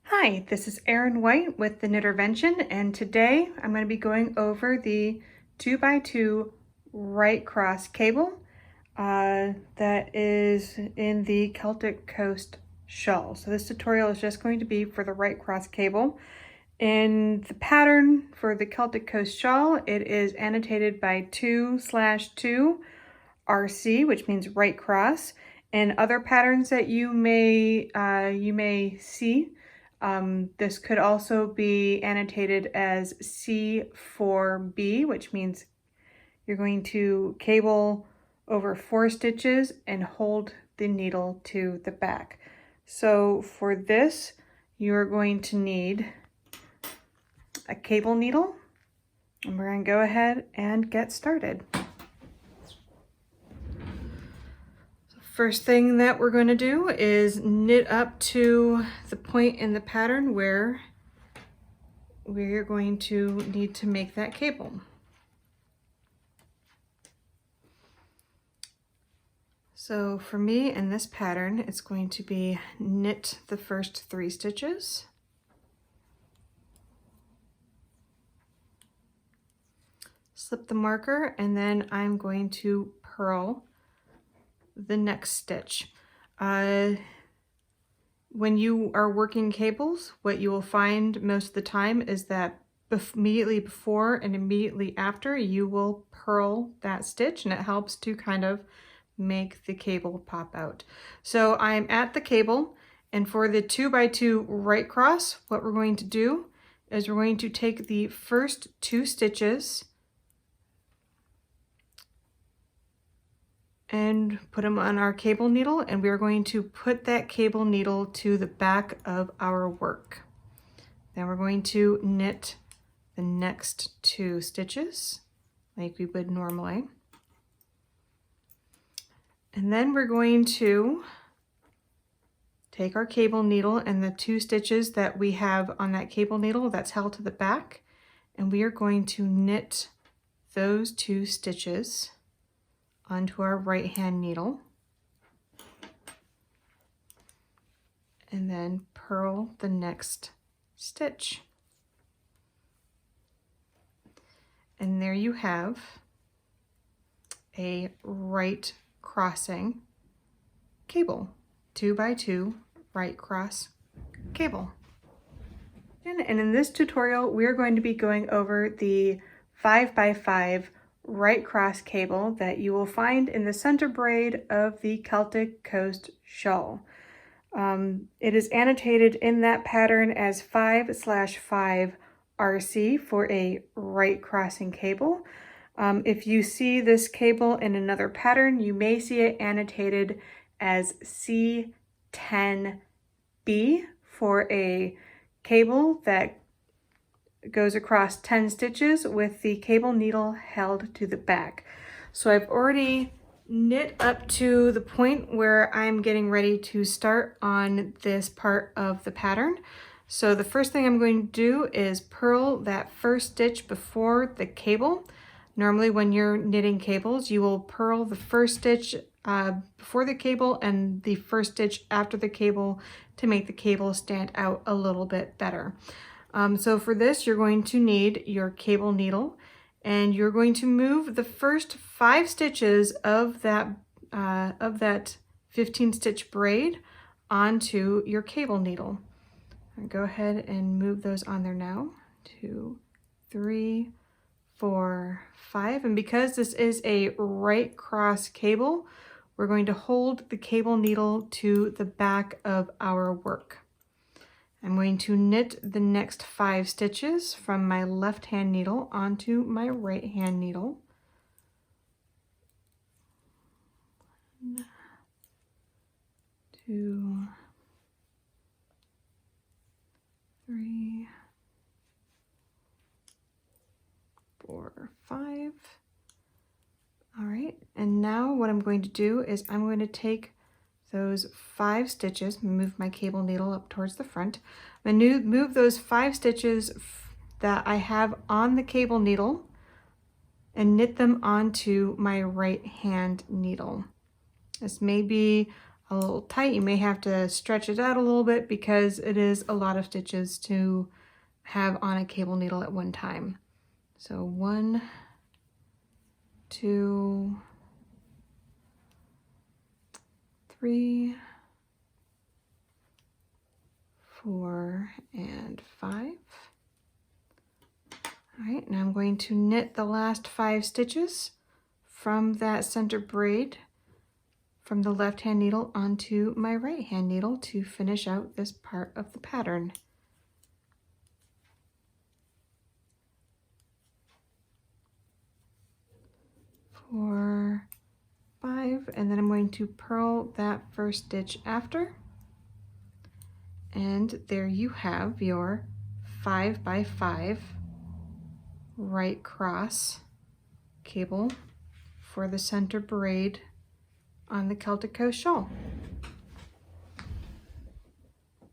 Hi, this is Erin White with the Knittervention, and today I'm going to be going over the 2x2 right cross cable that is in the Celtic Coast shawl. So this tutorial is just going to be for the right cross cable. In the pattern for the Celtic Coast shawl, it is annotated by 2/2 RC, which means right cross. And other patterns that you may see, this could also be annotated as C4B, which means you're going to cable over 4 stitches and hold the needle to the back. So for this, you're going to need a cable needle, and we're going to go ahead and get started. First thing that we're going to do is knit up to the point in the pattern where we're going to need to make that cable. So for me in this pattern, it's going to be knit the first 3 stitches, slip the marker, and then I'm going to purl the next stitch. When you are working cables, what you will find most of the time is that immediately before and immediately after, you will purl that stitch, and it helps to kind of make the cable pop out. So I'm at the cable, and for the 2x2 right cross, what we're going to do is we're going to take the first 2 stitches and put them on our cable needle, and we're going to put that cable needle to the back of our work. Then we're going to knit the next 2 stitches like we would normally. And then we're going to take our cable needle and the 2 stitches that we have on that cable needle that's held to the back, and we are going to knit those 2 stitches onto our right hand needle, and then purl the next stitch. And there you have a right crossing cable, 2x2 right cross cable. And in this tutorial, we're going to be going over the 5x5 right cross cable that you will find in the center braid of the Celtic Coast shawl. It is annotated in that pattern as 5/5 RC for a right crossing cable. If you see this cable in another pattern, you may see it annotated as C10B for a cable that goes across 10 stitches with the cable needle held to the back. So I've already knit up to the point where I'm getting ready to start on this part of the pattern. So the first thing I'm going to do is purl that first stitch before the cable. Normally when you're knitting cables, you will purl the first stitch before the cable and the first stitch after the cable to make the cable stand out a little bit better. So for this, you're going to need your cable needle, and you're going to move the first 5 stitches of that 15 stitch braid onto your cable needle. I'll go ahead and move those on there now. 2, 3, 4, 5. And because this is a right cross cable, we're going to hold the cable needle to the back of our work. I'm going to knit the next 5 stitches from my left hand needle onto my right hand needle. 1, 2, 3, 4, 5. All right, and now what I'm going to do is I'm going to take those 5 stitches, move my cable needle up towards the front. I'm going to move those 5 stitches that I have on the cable needle and knit them onto my right hand needle. This may be a little tight. You may have to stretch it out a little bit because it is a lot of stitches to have on a cable needle at one time. So 1, 2, 3, 4, and 5. All right, now I'm going to knit the last 5 stitches from that center braid from the left hand needle onto my right hand needle to finish out this part of the pattern. 4, 5, and then I'm going to purl that first stitch after. And there you have your 5 by 5 right cross cable for the center braid on the Celtic Coast shawl.